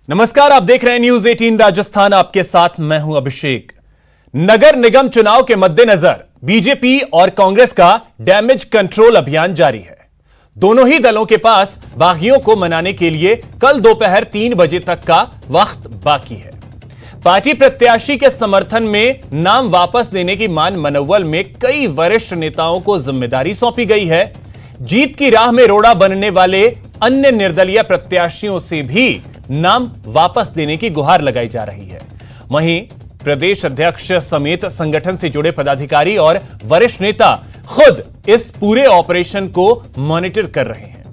नमस्कार, आप देख रहे हैं न्यूज 18 राजस्थान। आपके साथ मैं हूं अभिषेक। नगर निगम चुनाव के मद्देनजर बीजेपी और कांग्रेस का डैमेज कंट्रोल अभियान जारी है। दोनों ही दलों के पास बागियों को मनाने के लिए कल दोपहर 3 बजे तक का वक्त बाकी है। पार्टी प्रत्याशी के समर्थन में नाम वापस लेने की मान मनोवल में कई वरिष्ठ नेताओं को जिम्मेदारी सौंपी गई है। जीत की राह में रोड़ा बनने वाले अन्य निर्दलीय प्रत्याशियों से भी नाम वापस देने की गुहार लगाई जा रही है। वहीं प्रदेश अध्यक्ष समेत संगठन से जुड़े पदाधिकारी और वरिष्ठ नेता खुद इस पूरे ऑपरेशन को मॉनिटर कर रहे हैं।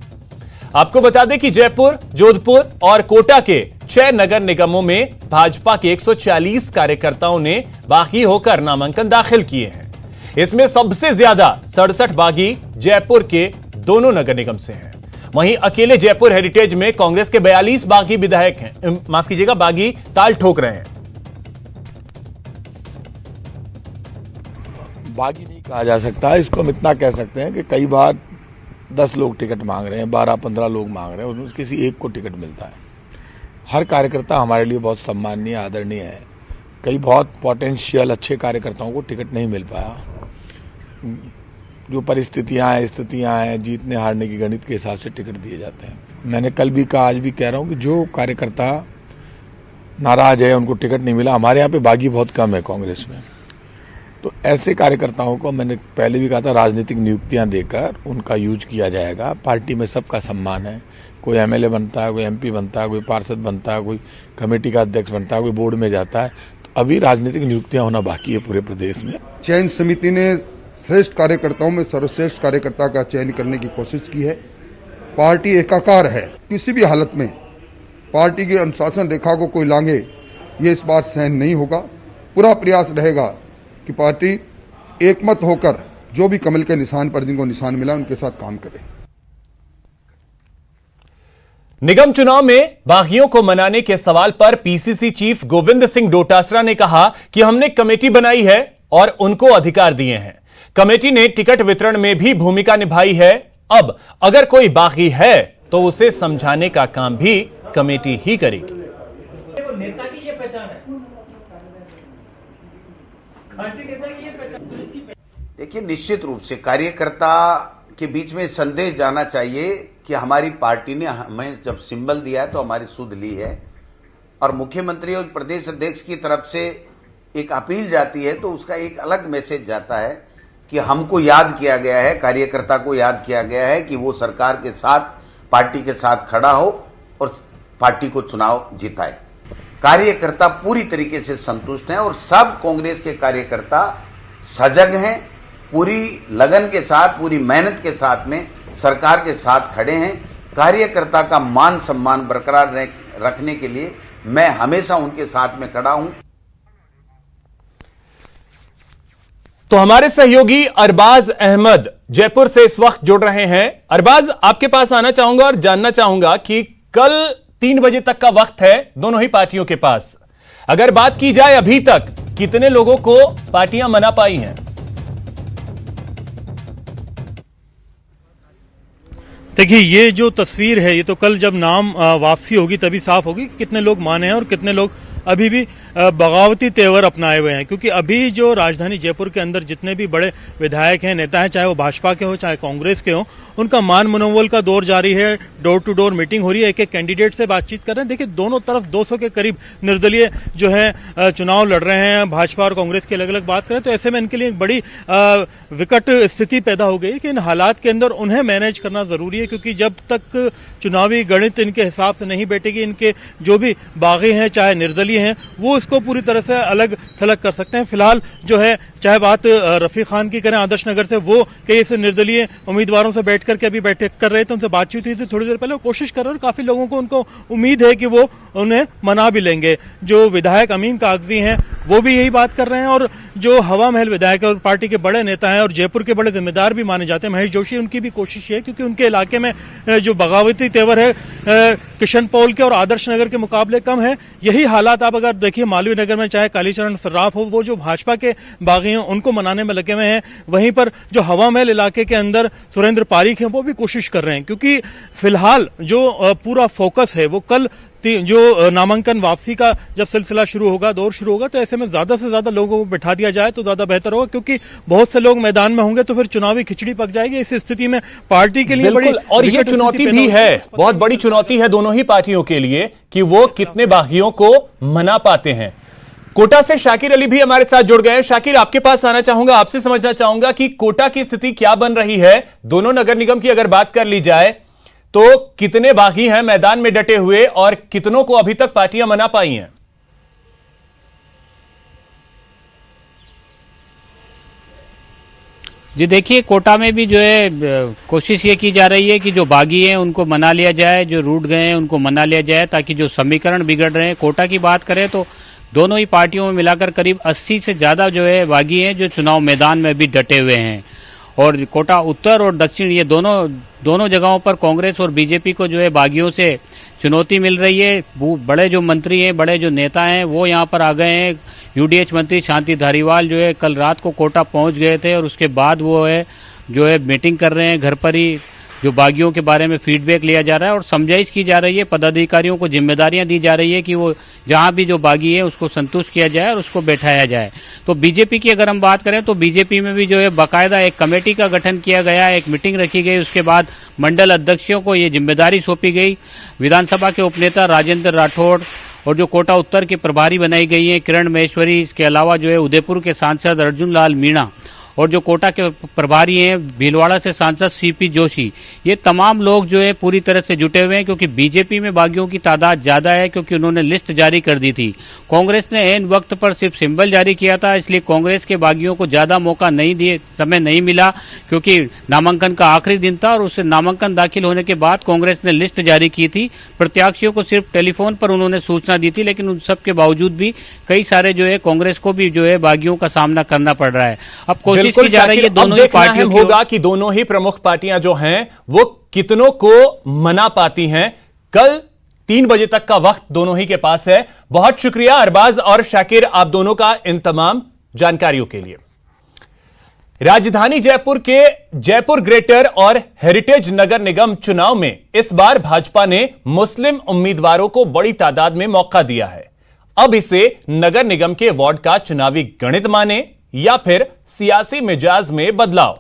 आपको बता दें कि जयपुर, जोधपुर और कोटा के 6 नगर निगमों में भाजपा के 140 कार्यकर्ताओं ने बागी होकर नामांकन दाखिल किए हैं। इसमें सबसे ज्यादा 67 बागी जयपुर के दोनों नगर निगम से हैं। वहीं अकेले जयपुर हेरिटेज में कांग्रेस के 42 बागी विधायक हैं, माफ कीजिएगा, बागी ताल ठोक रहे हैं। बागी नहीं कहा जा सकता, इसको हम इतना कह सकते हैं कि कई बार 10 लोग टिकट मांग रहे हैं, 12-15 लोग मांग रहे हैं, उसमें किसी एक को टिकट मिलता है। हर कार्यकर्ता हमारे लिए बहुत सम्मानीय, आदरणीय है। कई बहुत पोटेंशियल अच्छे कार्यकर्ताओं को टिकट नहीं मिल पाया। जो स्थितियां हैं, जीतने हारने की गणित के हिसाब से टिकट दिए जाते हैं। मैंने कल भी कहा, आज भी कह रहा हूं कि जो कार्यकर्ता नाराज है, उनको टिकट नहीं मिला। हमारे यहाँ पे बागी बहुत कम है कांग्रेस में, तो ऐसे कार्यकर्ताओं को मैंने पहले भी कहा था, राजनीतिक नियुक्तियां देकर उनका यूज किया जाएगा। पार्टी में सबका सम्मान है। कोई एमएलए बनता है, कोई एमपी बनता है, कोई पार्षद बनता है, कोई कमेटी का अध्यक्ष बनता है, कोई बोर्ड में जाता है। तो अभी राजनीतिक नियुक्तियां होना बाकी है पूरे प्रदेश में। चयन समिति ने श्रेष्ठ कार्यकर्ताओं में सर्वश्रेष्ठ कार्यकर्ता का चयन करने की कोशिश की है। पार्टी एकाकार है, किसी भी हालत में पार्टी की अनुशासन रेखा को कोई लांघे, ये इस बार सहन नहीं होगा। पूरा प्रयास रहेगा कि पार्टी एकमत होकर जो भी कमल के निशान पर जिनको निशान मिला उनके साथ काम करे। निगम चुनाव में बागियों को मनाने के सवाल पर पीसीसी चीफ गोविंद सिंह डोटासरा ने कहा कि हमने कमेटी बनाई है और उनको अधिकार दिए हैं। कमेटी ने टिकट वितरण में भी भूमिका निभाई है। अब अगर कोई बागी है तो उसे समझाने का काम भी कमेटी ही करेगी। नेता की ये पहचान है, नेता की ये पहचान। देखिए, निश्चित रूप से कार्यकर्ता के बीच में संदेश जाना चाहिए कि हमारी पार्टी ने हमें जब सिंबल दिया है तो हमारी सुध ली है, और मुख्यमंत्री और प्रदेश अध्यक्ष की तरफ से एक अपील जाती है तो उसका एक अलग मैसेज जाता है कि हमको याद किया गया है, कार्यकर्ता को याद किया गया है कि वो सरकार के साथ, पार्टी के साथ खड़ा हो और पार्टी को चुनाव जिताए। कार्यकर्ता पूरी तरीके से संतुष्ट हैं और सब कांग्रेस के कार्यकर्ता सजग हैं, पूरी लगन के साथ, पूरी मेहनत के साथ में सरकार के साथ खड़े हैं। कार्यकर्ता का मान सम्मान बरकरार रखने के लिए मैं हमेशा उनके साथ में खड़ा हूं। तो हमारे सहयोगी अरबाज अहमद जयपुर से इस वक्त जुड़ रहे हैं। अरबाज, आपके पास आना चाहूंगा और जानना चाहूंगा कि कल 3 बजे तक का वक्त है दोनों ही पार्टियों के पास। अगर बात की जाए अभी तक कितने लोगों को पार्टियां मना पाई हैं? देखिए, ये जो तस्वीर है ये तो कल जब नाम वापसी होगी तभी साफ होगी कि कितने लोग माने हैं और कितने लोग अभी भी बगावती तेवर अपनाए हुए हैं। क्योंकि अभी जो राजधानी जयपुर के अंदर जितने भी बड़े विधायक हैं, नेता हैं, चाहे वो भाजपा के हो चाहे कांग्रेस के हो, उनका मान मनोबल का दौर जारी है। डोर टू डोर मीटिंग हो रही है, एक एक कैंडिडेट से बातचीत कर रहे हैं। देखिए, दोनों तरफ 200 के करीब निर्दलीय जो है चुनाव लड़ रहे हैं, भाजपा और कांग्रेस की अलग अलग बात करें तो ऐसे में इनके लिए एक बड़ी विकट स्थिति पैदा हो गई कि इन हालात के अंदर उन्हें मैनेज करना जरूरी है। क्योंकि जब तक चुनावी गणित इनके हिसाब से नहीं बैठेगी, इनके जो भी बागी हैं चाहे निर्दलीय हैं वो इसको पूरी तरह से अलग थलग कर सकते हैं। फिलहाल जो है, चाहे बात रफीक खान की करें आदर्श नगर से, वो कई ऐसे निर्दलीय उम्मीदवारों से बैठ करके अभी बैठक कर रहे थे, उनसे बातचीत हुई थी थोड़ी देर पहले। वो कोशिश कर रहे हैं और काफी लोगों को उनको उम्मीद है कि वो उन्हें मना भी लेंगे। जो विधायक अमीन कागजी हैं वो भी यही बात कर रहे हैं, और जो हवा महल विधायक और पार्टी के बड़े नेता हैं और जयपुर के बड़े जिम्मेदार भी माने जाते हैं, महेश जोशी, उनकी भी कोशिश है क्योंकि उनके इलाके में जो बगावती तेवर है किशन पॉल के और आदर्श नगर के मुकाबले कम है। यही हालात आप अगर देखिए मालवीय नगर में, चाहे कालीचरण सर्राफ हो, वो जो भाजपा के बागी हैं उनको मनाने में लगे हुए हैं। वहीं पर जो हवा महल इलाके के अंदर सुरेंद्र पारीख हैं वो भी कोशिश कर रहे हैं, क्योंकि फिलहाल जो पूरा फोकस है वो कल जो नामांकन वापसी का जब सिलसिला शुरू होगा, दौर शुरू होगा, तो ऐसे में ज्यादा से ज्यादा लोगों को बिठा दिया जाए तो ज्यादा बेहतर होगा, क्योंकि बहुत से लोग मैदान में होंगे तो फिर चुनावी खिचड़ी पक जाएगी। इस स्थिति में पार्टी के लिए बड़ी और ये चुनौती भी है, बहुत बड़ी चुनौती है दोनों ही पार्टियों के लिए कि वो कितने बागियों को मना पाते हैं। कोटा से शाकिर अली भी हमारे साथ जुड़ गए हैं। शाकिर, आपके पास आना चाहूंगा, आपसे समझना चाहूंगा कि कोटा की स्थिति क्या बन रही है। दोनों नगर निगम की अगर बात कर ली जाए तो कितने बागी हैं मैदान में डटे हुए और कितनों को अभी तक पार्टियां मना पाई हैं? जी देखिए, कोटा में भी जो है कोशिश ये की जा रही है कि जो बागी हैं उनको मना लिया जाए, जो रूठ गए हैं उनको मना लिया जाए, ताकि जो समीकरण बिगड़ रहे हैं। कोटा की बात करें तो दोनों ही पार्टियों में मिलाकर करीब 80 से ज्यादा जो है बागी हैं जो चुनाव मैदान में भी डटे हुए हैं। और कोटा उत्तर और दक्षिण, ये दोनों जगहों पर कांग्रेस और बीजेपी को जो है बागियों से चुनौती मिल रही है। बड़े जो मंत्री हैं, बड़े जो नेता हैं वो यहाँ पर आ गए हैं। यूडीएच मंत्री शांति धारीवाल जो है कल रात को कोटा पहुंच गए थे और उसके बाद वो है जो है मीटिंग कर रहे हैं घर पर ही। जो बागियों के बारे में फीडबैक लिया जा रहा है और समझाइश की जा रही है, पदाधिकारियों को जिम्मेदारियां दी जा रही है कि वो जहां भी जो बागी है उसको संतुष्ट किया जाए और उसको बैठाया जाए। तो बीजेपी की अगर हम बात करें तो बीजेपी में भी जो है बाकायदा एक कमेटी का गठन किया गया, एक मीटिंग रखी गई, उसके बाद मंडल अध्यक्षों को ये जिम्मेदारी सौंपी गई। विधानसभा के उपनेता राजेंद्र राठौड़ और जो कोटा उत्तर के प्रभारी बनाई गई हैं किरण महेश्वरी, इसके अलावा जो है उदयपुर के सांसद अर्जुन लाल मीणा और जो कोटा के प्रभारी हैं भीलवाड़ा से सांसद सीपी जोशी, ये तमाम लोग जो है पूरी तरह से जुटे हुए हैं, क्योंकि बीजेपी में बागियों की तादाद ज्यादा है, क्योंकि उन्होंने लिस्ट जारी कर दी थी। कांग्रेस ने ऐन वक्त पर सिर्फ सिंबल जारी किया था, इसलिए कांग्रेस के बागियों को ज्यादा मौका नहीं दिए, समय नहीं मिला, क्योंकि नामांकन का आखिरी दिन था और उससे नामांकन दाखिल होने के बाद कांग्रेस ने लिस्ट जारी की थी। प्रत्याशियों को सिर्फ टेलीफोन पर उन्होंने सूचना दी थी, लेकिन उन सब के बावजूद भी कई सारे जो है कांग्रेस को भी जो है बागियों का सामना करना पड़ रहा है। अब कोशिश की जा रही है दोनों ही पार्टियों की होगा कि दोनों ही प्रमुख पार्टियां जो हैं वो कितनों को मना पाती हैं। कल 3 बजे तक का वक्त दोनों ही के पास है। बहुत शुक्रिया अरबाज और शाकिर, आप दोनों का इन तमाम जानकारियों के लिए। राजधानी जयपुर के जयपुर ग्रेटर और हेरिटेज नगर निगम चुनाव में इस बार भाजपा ने मुस्लिम उम्मीदवारों को बड़ी तादाद में मौका दिया है। अब इसे नगर निगम के वार्ड का चुनावी गणित माने या फिर सियासी मिजाज में बदलाव।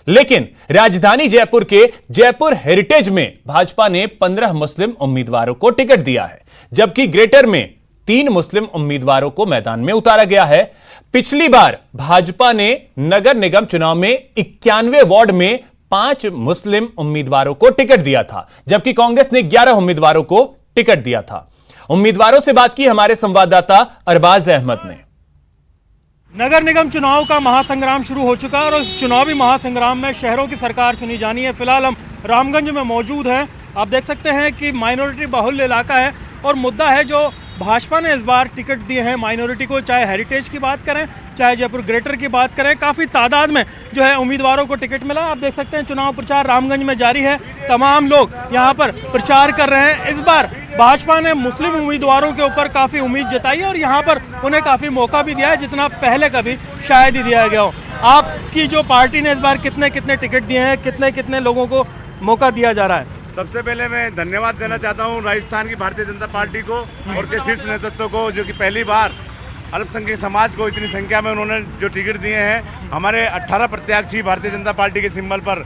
लेकिन राजधानी जयपुर के जयपुर हेरिटेज में भाजपा ने 15 मुस्लिम उम्मीदवारों को टिकट दिया है, जबकि ग्रेटर में 3 मुस्लिम उम्मीदवारों को मैदान में उतारा गया है। पिछली बार भाजपा ने नगर निगम चुनाव में 91 वार्ड में 5 मुस्लिम उम्मीदवारों को टिकट दिया था, जबकि कांग्रेस ने 11 उम्मीदवारों को टिकट दिया था। उम्मीदवारों से बात की हमारे संवाददाता अरबाज अहमद ने। नगर निगम चुनाव का महासंग्राम शुरू हो चुका है और उस चुनावी महासंग्राम में शहरों की सरकार चुनी जानी है। फिलहाल हम रामगंज में मौजूद हैं। आप देख सकते हैं कि माइनॉरिटी बाहुल्य इलाका है और मुद्दा है जो भाजपा ने इस बार टिकट दिए हैं माइनॉरिटी को, चाहे हेरिटेज की बात करें चाहे जयपुर ग्रेटर की बात करें, काफ़ी तादाद में जो है उम्मीदवारों को टिकट मिला। आप देख सकते हैं चुनाव प्रचार रामगंज में जारी है, तमाम लोग यहाँ पर प्रचार कर रहे हैं। इस बार भाजपा ने मुस्लिम उम्मीदवारों के ऊपर काफ़ी उम्मीद जताई है और यहाँ पर उन्हें काफ़ी मौका भी दिया है, जितना पहले कभी शायद ही दिया गया हो। आपकी जो पार्टी ने इस बार कितने कितने टिकट दिए हैं, कितने कितने लोगों को मौका दिया जा रहा है? सबसे पहले मैं धन्यवाद देना चाहता हूं राजस्थान की भारतीय जनता पार्टी को और के शीर्ष नेतृत्व को, जो कि पहली बार अल्पसंख्यक समाज को इतनी संख्या में उन्होंने जो टिकट दिए हैं। हमारे 18 प्रत्याशी भारतीय जनता पार्टी के सिंबल पर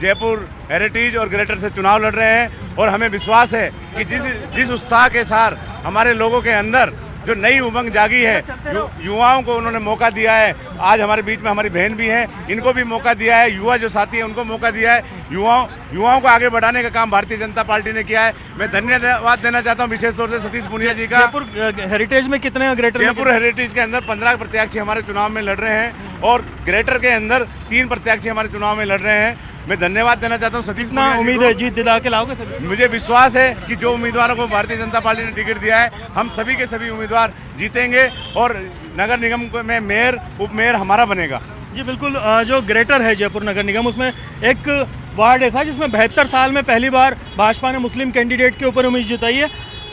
जयपुर हेरिटेज और ग्रेटर से चुनाव लड़ रहे हैं और हमें विश्वास है कि जिस उत्साह के साथ हमारे लोगों के अंदर जो नई उमंग जागी है, युवाओं को उन्होंने मौका दिया है। आज हमारे बीच में हमारी बहन भी हैं, इनको भी मौका दिया है। युवा जो साथी हैं उनको मौका दिया है। युवाओं को आगे बढ़ाने का काम भारतीय जनता पार्टी ने किया है। मैं धन्यवाद देना चाहता हूँ विशेष तौर से सतीश पुनिया जी का। जयपुर हेरिटेज में कितने ग्रेटर? जयपुर हेरिटेज के अंदर 15 प्रत्याशी हमारे चुनाव में लड़ रहे हैं और ग्रेटर के अंदर 3 प्रत्याशी हमारे चुनाव में लड़ रहे हैं। मैं धन्यवाद देना चाहता हूं सतीश पुनिया जी को। उम्मीद है जीत दिला के लाओगे सभी? मुझे विश्वास है कि जो उम्मीदवारों को भारतीय जनता पार्टी ने टिकट दिया है, हम सभी के सभी उम्मीदवार जीतेंगे और नगर निगम में मेयर उप मेयर हमारा बनेगा। जी बिल्कुल। जो ग्रेटर है जयपुर नगर निगम, उसमें एक वार्ड ऐसा जिसमें 72 साल में पहली बार भाजपा ने मुस्लिम कैंडिडेट के ऊपर उम्मीद जताई है।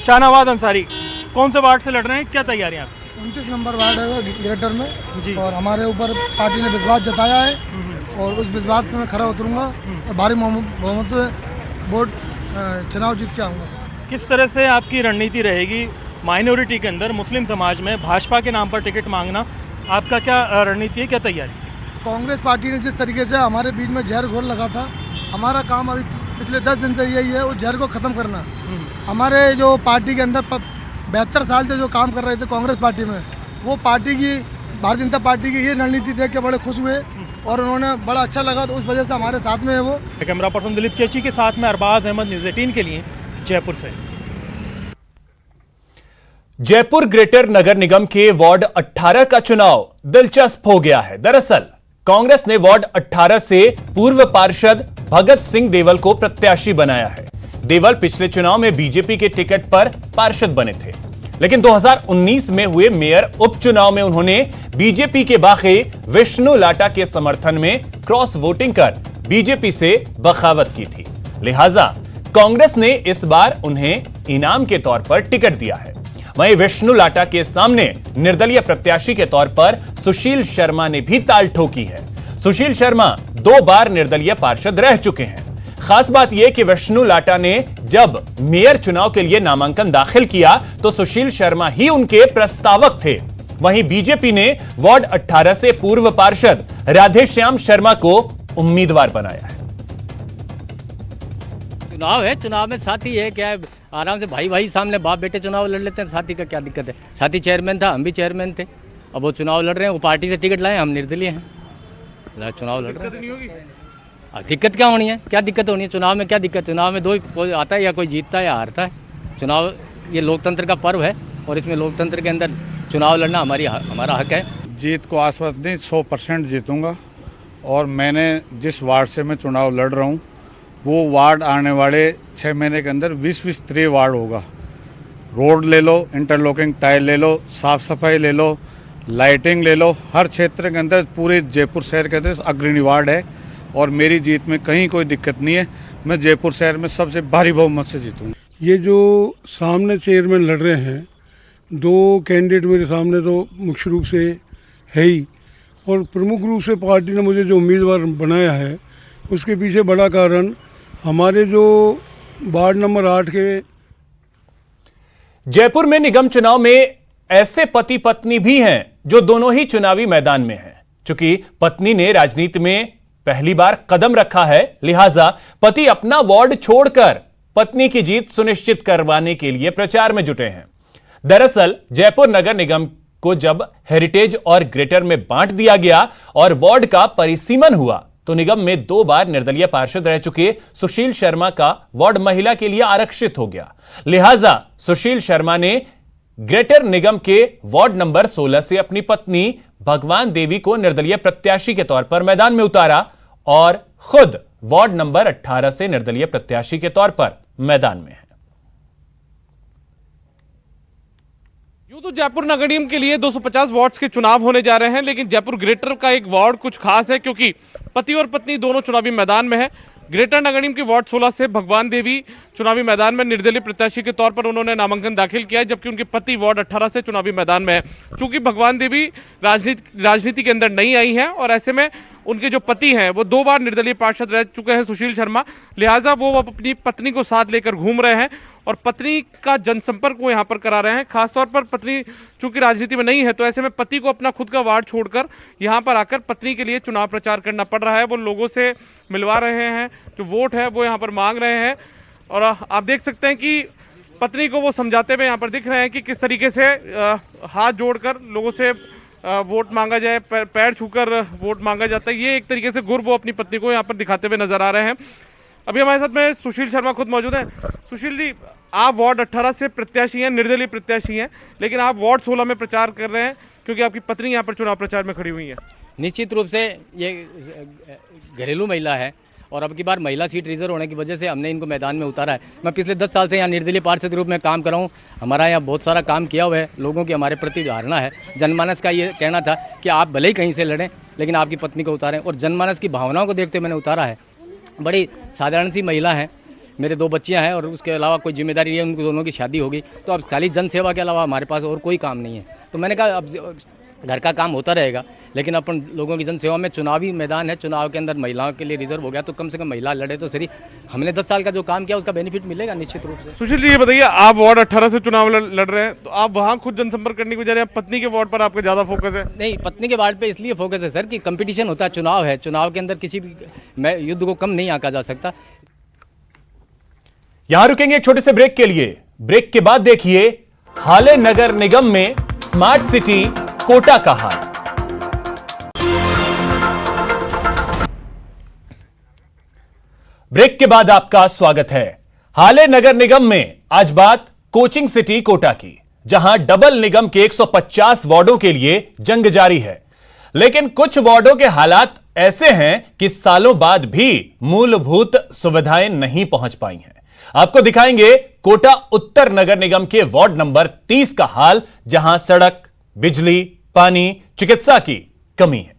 शाहनवाज अंसारी कौन से वार्ड से लड़ रहे हैं, क्या तैयारियां आप? 29 नंबर वार्ड है ग्रेटर में जी। और हमारे ऊपर पार्टी ने विश्वास जताया है और उस विश्वास पे मैं खरा उतरूंगा और भारी बहुमत से वोट चुनाव जीत के आऊँगा। किस तरह से आपकी रणनीति रहेगी माइनॉरिटी के अंदर मुस्लिम समाज में भाजपा के नाम पर टिकट मांगना, आपका क्या रणनीति है, क्या तैयारी? कांग्रेस पार्टी ने जिस तरीके से हमारे बीच में जहर घोल लगा था, हमारा काम अभी पिछले 10 दिन से यही है उस जहर को ख़त्म करना। हमारे जो पार्टी के अंदर 72 साल से जो काम कर रहे थे कांग्रेस पार्टी में, वो पार्टी की भारतीय जनता पार्टी की ये रणनीति देख के बड़े खुश हुए और उन्होंने बड़ा अच्छा लगा, तो उस वजह से हमारे साथ में है वो। कैमरा पर्सन दिलीप चेची के साथ में अरबाज अहमद, न्यूज़ 18 के लिए जयपुर से। जयपुर ग्रेटर नगर निगम के वार्ड 18 का चुनाव दिलचस्प हो गया है। दरअसल कांग्रेस ने वार्ड 18 से पूर्व पार्षद भगत सिंह देवल को प्रत्याशी बनाया है। देवल पिछले चुनाव में बीजेपी के टिकट पर पार्षद बने थे, लेकिन 2019 में हुए मेयर उपचुनाव में उन्होंने बीजेपी के बागी विष्णु लाटा के समर्थन में क्रॉस वोटिंग कर बीजेपी से बगावत की थी। लिहाजा कांग्रेस ने इस बार उन्हें इनाम के तौर पर टिकट दिया है। वहीं विष्णु लाटा के सामने निर्दलीय प्रत्याशी के तौर पर सुशील शर्मा ने भी ताल ठोकी है। सुशील शर्मा 2 बार निर्दलीय पार्षद रह चुके हैं। खास बात यह कि विष्णु लाटा ने जब मेयर चुनाव के लिए नामांकन दाखिल किया तो सुशील शर्मा ही उनके प्रस्तावक थे। वहीं बीजेपी ने वार्ड 18 से पूर्व पार्षद राधेश्याम शर्मा को उम्मीदवार बनाया है। चुनाव है, चुनाव में साथी है, क्या है, आराम से भाई भाई सामने बाप बेटे चुनाव लड़ लेते हैं, साथी का क्या दिक्कत है? साथी चेयरमैन था, हम भी चेयरमैन थे, अब वो चुनाव लड़ रहे हैं, वो पार्टी से टिकट लाए, हम निर्दलीय हैं, चुनाव लड़ रहे हैं। दिक्कत क्या होनी है, क्या दिक्कत होनी है चुनाव में? क्या दिक्कत? चुनाव में 2 कोई आता है, या कोई जीतता है या हारता है। चुनाव ये लोकतंत्र का पर्व है और इसमें लोकतंत्र के अंदर चुनाव लड़ना हमारा हक है। जीत को आश्वस्त नहीं, 100% जीतूंगा। और मैंने जिस वार्ड से मैं चुनाव लड़ रहा हूँ वो वार्ड आने वाले 6 महीने के अंदर 20-20 3 वार्ड होगा। रोड ले लो, इंटरलॉकिंग टाइल ले लो, साफ सफाई ले लो, लाइटिंग ले लो, हर क्षेत्र के अंदर पूरे जयपुर शहर के अंदर अग्रणी वार्ड है और मेरी जीत में कहीं कोई दिक्कत नहीं है। मैं जयपुर शहर में सबसे भारी बहुमत से जीतूंगा। ये जो सामने चेयरमैन लड़ रहे हैं, 2 कैंडिडेट मेरे सामने तो मुख्य रूप से है ही, और प्रमुख रूप से पार्टी ने मुझे जो उम्मीदवार बनाया है उसके पीछे बड़ा कारण हमारे जो वार्ड नंबर 8 के जयपुर में निगम चुनाव में ऐसे पति पत्नी भी हैं जो दोनों ही चुनावी मैदान में हैं। चूंकि पत्नी ने राजनीति में पहली बार कदम रखा है, लिहाजा पति अपना वार्ड छोड़कर पत्नी की जीत सुनिश्चित करवाने के लिए प्रचार में जुटे हैं। दरअसल जयपुर नगर निगम को जब हेरिटेज और ग्रेटर में बांट दिया गया और वार्ड का परिसीमन हुआ तो निगम में 2 बार निर्दलीय पार्षद रह चुके सुशील शर्मा का वार्ड महिला के लिए आरक्षित हो गया। लिहाजा सुशील शर्मा ने ग्रेटर निगम के वार्ड नंबर 16 से अपनी पत्नी भगवान देवी को निर्दलीय प्रत्याशी के तौर पर मैदान में उतारा और खुद वार्ड नंबर 18 से निर्दलीय प्रत्याशी के तौर पर मैदान में है। यूं तो जयपुर नगर निगम के लिए 250 वार्ड्स के चुनाव होने जा रहे हैं, लेकिन जयपुर ग्रेटर का एक वार्ड कुछ खास है क्योंकि पति और पत्नी दोनों चुनावी मैदान में है। ग्रेटर नगर निगम के वार्ड 16 से भगवान देवी चुनावी मैदान में निर्दलीय प्रत्याशी के तौर पर उन्होंने नामांकन दाखिल किया है, जबकि उनके पति वार्ड 18 से चुनावी मैदान में है। चूंकि भगवान देवी राजनीति के अंदर नहीं आई हैं और ऐसे में उनके जो पति हैं वो 2 बार निर्दलीय पार्षद रह चुके हैं सुशील शर्मा, लिहाजा वो अपनी पत्नी को साथ लेकर घूम रहे हैं और पत्नी का जनसंपर्क वो यहाँ पर करा रहे हैं। खासतौर पर पत्नी चूंकि राजनीति में नहीं है तो ऐसे में पति को अपना खुद का वार्ड छोड़कर यहाँ पर आकर पत्नी के लिए चुनाव प्रचार करना पड़ रहा है। वो लोगों से मिलवा रहे हैं, जो वोट है वो यहाँ पर मांग रहे हैं और आप देख सकते हैं कि पत्नी को वो समझाते हुए यहाँ पर दिख रहे हैं कि किस तरीके से हाथ जोड़कर लोगों से वोट मांगा जाए, पैर छूकर वोट मांगा जाता है। ये एक तरीके से गुर वो अपनी पत्नी को यहाँ पर दिखाते हुए नजर आ रहे हैं। अभी हमारे साथ में सुशील शर्मा खुद मौजूद हैं। सुशील जी, आप वार्ड 18 से प्रत्याशी हैं, निर्दलीय प्रत्याशी हैं, लेकिन आप वार्ड 16 में प्रचार कर रहे हैं क्योंकि आपकी पत्नी यहाँ पर चुनाव प्रचार में खड़ी हुई है। निश्चित रूप से ये घरेलू महिला है और अब की बार महिला सीट रिजर्व होने की वजह से हमने इनको मैदान में उतारा है। मैं पिछले 10 साल से यहाँ निर्दलीय पार्षद के रूप में काम कर रहा हूँ। हमारा यहाँ बहुत सारा काम किया हुआ है, लोगों की हमारे प्रति धारणा है। जनमानस का ये कहना था कि आप भले ही कहीं से लड़ें लेकिन आपकी पत्नी को उतारें और जनमानस की भावनाओं को देखते मैंने उतारा है। बड़ी साधारण सी महिला हैं, मेरे 2 बच्चियां हैं और उसके अलावा कोई जिम्मेदारी है, उनको दोनों की शादी होगी, तो अब खाली जन सेवा के अलावा हमारे पास और कोई काम नहीं है। तो मैंने कहा अब घर का काम होता रहेगा, लेकिन अपन लोगों की जन सेवा में चुनावी मैदान है, चुनाव के अंदर महिलाओं के लिए रिजर्व हो गया, तो कम से कम महिला लड़े तो सही। हमने 10 साल का जो काम किया उसका बेनिफिट मिलेगा निश्चित रूप से। सुशील जी ये बताइए, आप वार्ड 18 से चुनाव लड़ रहे हैं, तो आप वहाँ खुद जनसंपर्क करने की बजाय पत्नी के वार्ड पर आपका ज़्यादा फोकस है? नहीं, पत्नी के वार्ड पे इसलिए फोकस है सर कि कंपटीशन होता है, चुनाव है, चुनाव के अंदर किसी भी युद्ध को कम नहीं आंका जा सकता। यहां रुकेंगे एक छोटे से ब्रेक के लिए। ब्रेक के बाद देखिए हाले नगर निगम में स्मार्ट सिटी कोटा का हाल। ब्रेक के बाद आपका स्वागत है। हाले नगर निगम में आज बात कोचिंग सिटी कोटा की, जहां डबल निगम के 150 वार्डों के लिए जंग जारी है, लेकिन कुछ वार्डों के हालात ऐसे हैं कि सालों बाद भी मूलभूत सुविधाएं नहीं पहुंच पाई हैं। आपको दिखाएंगे कोटा उत्तर नगर निगम के वार्ड नंबर 30 का हाल, जहां सड़क, बिजली, पानी, चिकित्सा की कमी है।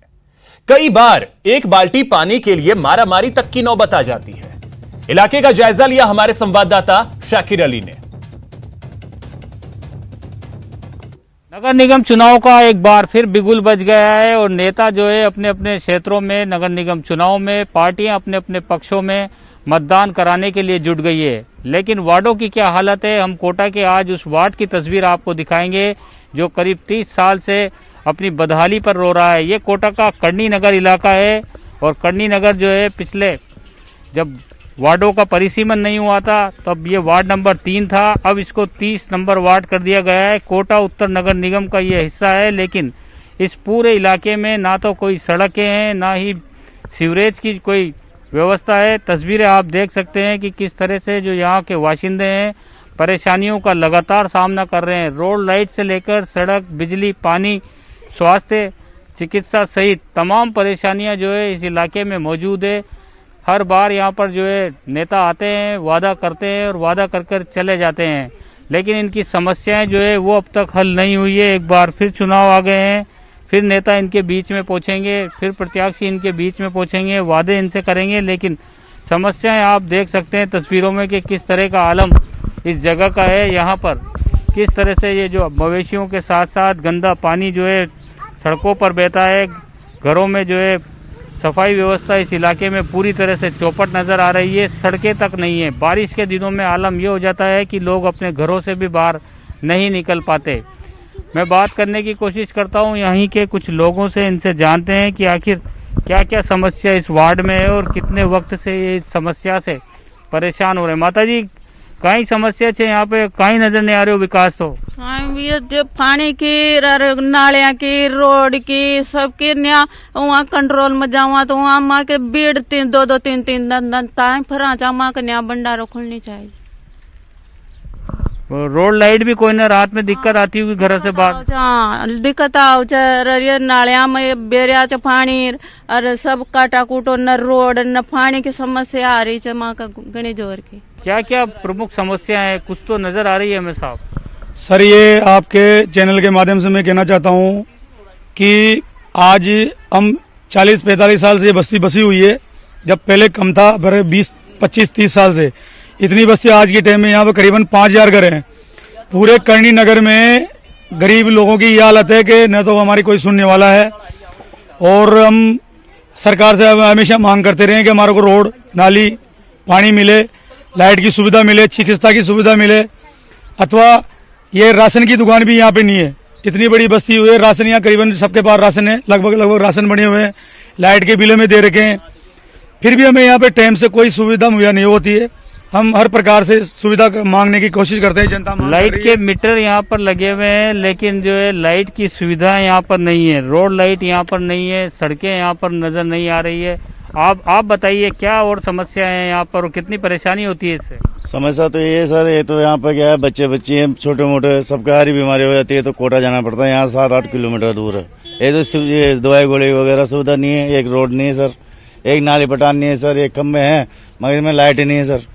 कई बार एक बाल्टी पानी के लिए मारामारी तक की नौबत आ जाती है। इलाके का जायजा लिया हमारे संवाददाता शाकिर अली ने। नगर निगम चुनाव का एक बार फिर बिगुल बज गया है और नेता जो है अपने अपने क्षेत्रों में नगर निगम चुनाव में, पार्टियां अपने अपने पक्षों में मतदान कराने के लिए जुट गई है। लेकिन वार्डों की क्या हालत है, हम कोटा के आज उस वार्ड की तस्वीर आपको दिखाएंगे जो करीब 30 साल से अपनी बदहाली पर रो रहा है। ये कोटा का करनी नगर इलाका है और करनी नगर जो है पिछले जब वार्डों का परिसीमन नहीं हुआ था तब ये वार्ड नंबर 3 था, अब इसको 30 नंबर वार्ड कर दिया गया है। कोटा उत्तर नगर निगम का ये हिस्सा है, लेकिन इस पूरे इलाके में ना तो कोई सड़कें हैं, ना ही सीवरेज की कोई व्यवस्था है। तस्वीरें आप देख सकते हैं कि किस तरह से जो यहाँ के वाशिंदे हैं परेशानियों का लगातार सामना कर रहे हैं। रोड लाइट से लेकर सड़क, बिजली, पानी, स्वास्थ्य, चिकित्सा सहित तमाम परेशानियां जो है इस इलाके में मौजूद है। हर बार यहाँ पर जो है नेता आते हैं, वादा करते हैं और वादा कर कर चले जाते हैं, लेकिन इनकी समस्याएं जो है वो अब तक हल नहीं हुई है। एक बार फिर चुनाव आ गए हैं, फिर नेता इनके बीच में पहुंचेंगे, फिर प्रत्याशी इनके बीच में पहुंचेंगे, वादे इनसे करेंगे, लेकिन समस्याएं आप देख सकते हैं तस्वीरों में कि किस तरह का आलम इस जगह का है। यहाँ पर किस तरह से ये जो मवेशियों के साथ साथ गंदा पानी जो है सड़कों पर बहता है, घरों में जो है सफाई व्यवस्था इस इलाके में पूरी तरह से चौपट नजर आ रही है। सड़कें तक नहीं है। बारिश के दिनों में आलम ये हो जाता है कि लोग अपने घरों से भी बाहर नहीं निकल पाते। मैं बात करने की कोशिश करता हूँ यहीं के कुछ लोगों से, इनसे जानते हैं कि आखिर क्या क्या समस्या इस वार्ड में है और कितने वक्त से ये इस समस्या से परेशान हो रहे हैं। माता जी, कई समस्या है यहाँ पे, कहीं नजर नहीं आ रहे हो विकास? तो जो पानी की, नालियाँ की, रोड की, सबके वहाँ कंट्रोल में जावा तो वहाँ माँ के बेड 2-2, 3-3 दिन टाइम फिर माँ के यहाँ भंडारा खोलनी चाहिए। रोड लाइट भी कोई ना, रात में दिक्कत आती होगी घर से बाहर? हाँ, दिक्कत आओ, नालिया में बेरिया च पानी और सब काटा कूटो, न रोड न पानी की समस्या आ रही है माँ का गणी जोर की। क्या क्या प्रमुख समस्या है, कुछ तो नजर आ रही है हमें साहब? सर, ये आपके चैनल के माध्यम से मैं कहना चाहता हूँ कि आज हम 40-45 साल से ये बस्ती बसी हुई है, जब पहले कम था, 20-25-30 साल से इतनी बस्ती आज के टाइम में यहाँ पे करीबन 5000 घर हैं। पूरे करनी नगर में गरीब लोगों की ये हालत है कि न तो हमारी कोई सुनने वाला है, और हम सरकार से हमेशा मांग करते रहे कि हमारे को रोड, नाली, पानी मिले, लाइट की सुविधा मिले, चिकित्सा की सुविधा मिले, अथवा ये राशन की दुकान भी यहाँ पे नहीं है। इतनी बड़ी बस्ती हुई है, राशन यहाँ करीबन सबके पास राशन है, लगभग राशन बने हुए हैं, लाइट के बिलों में दे रखे हैं, फिर भी हमें यहाँ पे टाइम से कोई सुविधा मुहैया नहीं होती है। हम हर प्रकार से सुविधा मांगने की कोशिश करते हैं, जनता लाइट के मीटर यहाँ पर लगे हुए हैं, लेकिन जो है लाइट की सुविधा यहाँ पर नहीं है, रोड लाइट यहाँ पर नहीं है, सड़कें यहाँ पर नजर नहीं आ रही है। आप बताइए क्या और समस्या है यहाँ पर और कितनी परेशानी होती है इससे? समस्या तो ये है सर, ये तो यहाँ पर क्या है, बच्चे हैं छोटे मोटे, सबका हरी बीमारी हो जाती है तो कोटा जाना पड़ता है, यहाँ 7-8 किलोमीटर दूर है। ये तो दवाई गोली वगैरह सुविधा नहीं है, एक रोड नहीं है सर, एक नाली पटान नहीं है सर, एक खम्भे हैं मगर इनमें लाइट नहीं है सर,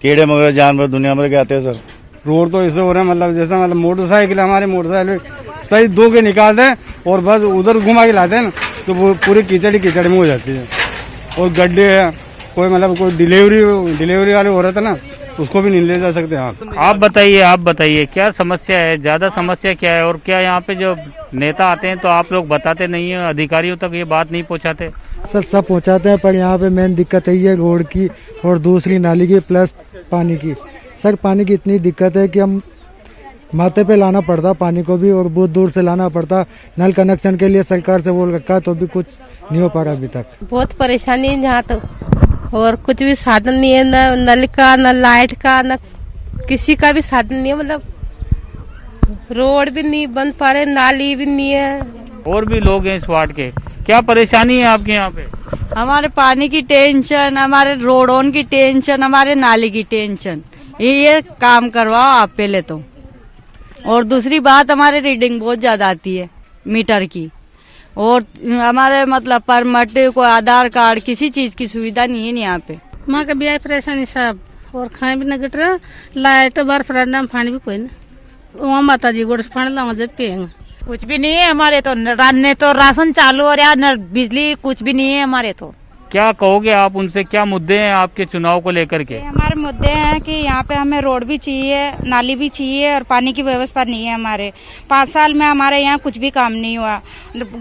कीड़े मगर जानवर दुनिया भर के आते हैं सर। रोड तो ऐसे हो रहे हैं, मतलब जैसा मतलब मोटरसाइकिल, हमारे मोटरसाइकिल सही 2 के निकालते हैं और बस उधर घुमा के लाते हैं ना, तो वो पूरी कीचड़ में हो जाती है, और गड्ढे हैं, कोई मतलब कोई डिलीवरी वाले हो रहे थे ना, उसको भी नहीं ले जा सकते आप बताइए क्या समस्या है, ज्यादा समस्या क्या है, और क्या यहाँ पे जो नेता आते हैं तो आप लोग बताते नहीं है, अधिकारियों तक ये बात नहीं पहुँचाते? सर सब पहुंचाते हैं, पर यहाँ पे मेन दिक्कत यही है रोड की और दूसरी नाली की प्लस पानी की। सर पानी की इतनी दिक्कत है कि हम माथे पे लाना पड़ता पानी को भी, और बहुत दूर से लाना पड़ता। नल कनेक्शन के लिए सरकार से बोल रखा तो भी कुछ नहीं हो पा रहा अभी तक। बहुत परेशानी है यहाँ तो, और कुछ भी साधन नहीं है, न नल का, न लाइट का, न किसी का भी साधन नहीं है। मतलब रोड भी नहीं बन पा रहे, नाली भी नहीं है। और भी लोग हैं इस वार्ड के, क्या परेशानी है आपके यहाँ पे? हमारे पानी की टेंशन, हमारे रोडों की टेंशन, हमारे नाली की टेंशन, ये काम करवाओ आप पहले तो। और दूसरी बात, हमारे रीडिंग बहुत ज्यादा आती है मीटर की, और हमारे मतलब परमिट को आधार कार्ड किसी चीज की सुविधा नहीं है यहाँ पे। माँ का भी परेशानी सब, और खाए भी न गट रहा, लाइट बर्फ पानी भी कोई ना, वहाँ माता जी गोड़ फाड़ जब पियेंगे। कुछ भी नहीं है हमारे तो, न तो राशन चालू और या न बिजली, कुछ भी नहीं है हमारे तो। क्या कहोगे आप उनसे, क्या मुद्दे हैं आपके चुनाव को लेकर के? हमारे मुद्दे हैं कि यहाँ पे हमें रोड भी चाहिए, नाली भी चाहिए, और पानी की व्यवस्था नहीं है हमारे। 5 साल में हमारे यहाँ कुछ भी काम नहीं हुआ।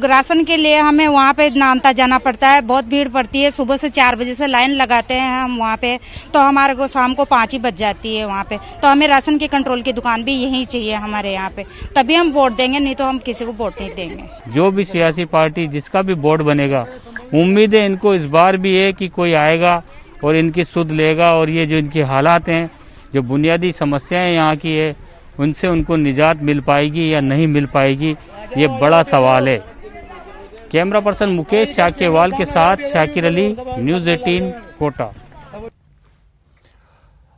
राशन के लिए हमें वहाँ पे नानता जाना पड़ता है, बहुत भीड़ पड़ती है। सुबह से 4 बजे से लाइन लगाते हैं हम वहाँ पे, तो हमारे को शाम को 5 ही बज जाती है वहाँ पे। तो हमें राशन की कंट्रोल की दुकान भी यही चाहिए हमारे यहाँ पे, तभी हम वोट देंगे, नहीं तो हम किसी को वोट नहीं देंगे। जो भी सियासी पार्टी जिसका भी बोर्ड बनेगा, उम्मीद है इनको इस बार भी है कि कोई आएगा और इनकी सुध लेगा, और ये जो इनके हालात हैं, जो बुनियादी समस्याएं यहाँ की है, उनसे उनको निजात मिल पाएगी या नहीं मिल पाएगी, ये बड़ा सवाल है। कैमरा पर्सन मुकेश शाक्यवाल के साथ शाकिर अली, न्यूज़ 18 कोटा।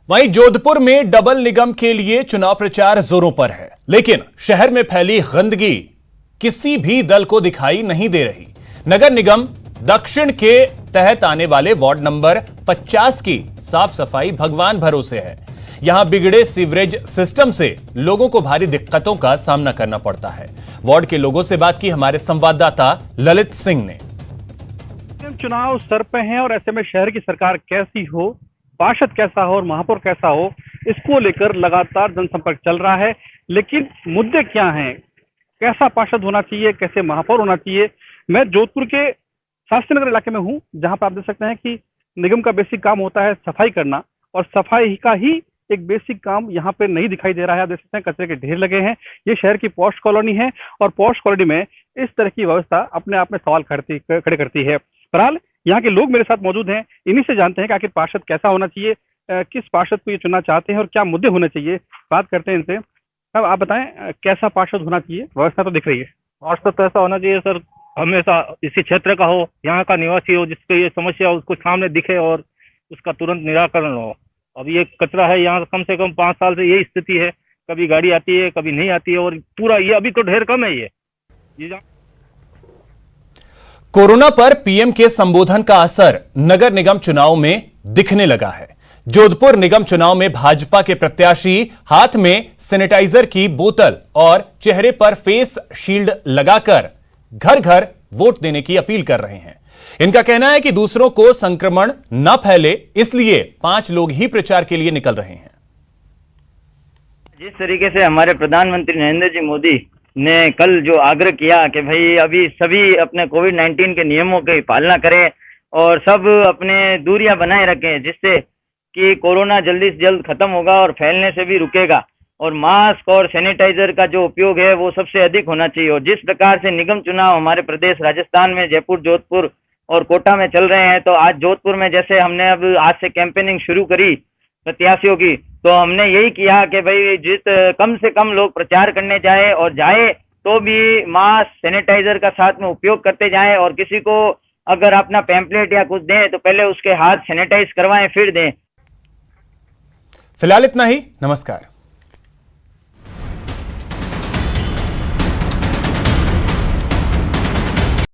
वहीं जोधपुर में डबल निगम के लिए चुनाव प्रचार जोरों पर है, लेकिन शहर में फैली गंदगी किसी भी दल को दिखाई नहीं दे रही। नगर निगम दक्षिण के तहत आने वाले वार्ड नंबर 50 की साफ सफाई भगवान भरोसे है। यहां बिगड़े सीवरेज सिस्टम से लोगों को भारी दिक्कतों का सामना करना पड़ता है। वार्ड के लोगों से बात की हमारे संवाददाता ललित सिंह ने। चुनाव सर पे हैं, और ऐसे में शहर की सरकार कैसी हो, पार्षद कैसा हो और महापौर कैसा हो, इसको लेकर लगातार जनसंपर्क चल रहा है। लेकिन मुद्दे क्या हैं, कैसा पार्षद होना चाहिए, कैसे महापौर होना चाहिए? मैं जोधपुर के शास्त्री नगर इलाके में हूं, जहां पर आप देख सकते हैं कि निगम का बेसिक काम होता है सफाई करना, और सफाई का ही एक बेसिक काम यहाँ पे नहीं दिखाई दे रहा है। आप देख सकते हैं कचरे के ढेर लगे हैं। ये शहर की पॉश कॉलोनी है, और पॉश कॉलोनी में इस तरह की व्यवस्था अपने आप में सवाल खड़े करती है। बहरहाल यहाँ के लोग मेरे साथ मौजूद हैं, इन्हीं से जानते हैं कि आखिर पार्षद कैसा होना चाहिए, किस पार्षद को ये चुनना चाहते हैं और क्या मुद्दे होने चाहिए। बात करते हैं इनसे। अब आप बताएं, कैसा पार्षद होना चाहिए? व्यवस्था तो दिख रही है। पार्षद तो ऐसा होना चाहिए सर, हमेशा इसी क्षेत्र का हो, यहाँ का निवासी हो, जिसके ये समस्या उसको सामने दिखे और उसका तुरंत निराकरण हो। अब ये कचरा है यहाँ, कम से कम 5 साल से यही स्थिति है, कभी गाड़ी आती है कभी नहीं आती है, और पूरा ये अभी तो ढेर कम है। ये कोरोना पर पीएम के संबोधन का असर नगर निगम चुनाव में दिखने लगा है। जोधपुर निगम चुनाव में भाजपा के प्रत्याशी हाथ में सैनिटाइजर की बोतल और चेहरे पर फेस शील्ड लगाकर घर घर वोट देने की अपील कर रहे हैं। इनका कहना है कि दूसरों को संक्रमण न फैले, इसलिए 5 लोग ही प्रचार के लिए निकल रहे हैं। जिस तरीके से हमारे प्रधानमंत्री नरेंद्र जी मोदी ने कल जो आग्रह किया कि भाई अभी सभी अपने कोविड-19 के नियमों की पालना करें और सब अपने दूरियां बनाए रखें, जिससे कि कोरोना जल्दी से जल्द खत्म होगा और फैलने से भी रुकेगा, और मास्क और सैनिटाइजर का जो उपयोग है वो सबसे अधिक होना चाहिए। और जिस प्रकार से निगम चुनाव हमारे प्रदेश राजस्थान में जयपुर, जोधपुर और कोटा में चल रहे हैं, तो आज जोधपुर में जैसे हमने अब आज से कैंपेनिंग शुरू करी प्रत्याशियों की, तो हमने यही किया कि भाई कम से कम लोग प्रचार करने जाए, और जाए तो भी मास्क सैनिटाइजर का साथ में उपयोग करते जाएं, और किसी को अगर अपना पैम्पलेट या कुछ दें तो पहले उसके हाथ सैनिटाइज करवाएं फिर दें। फिलहाल इतना ही, नमस्कार।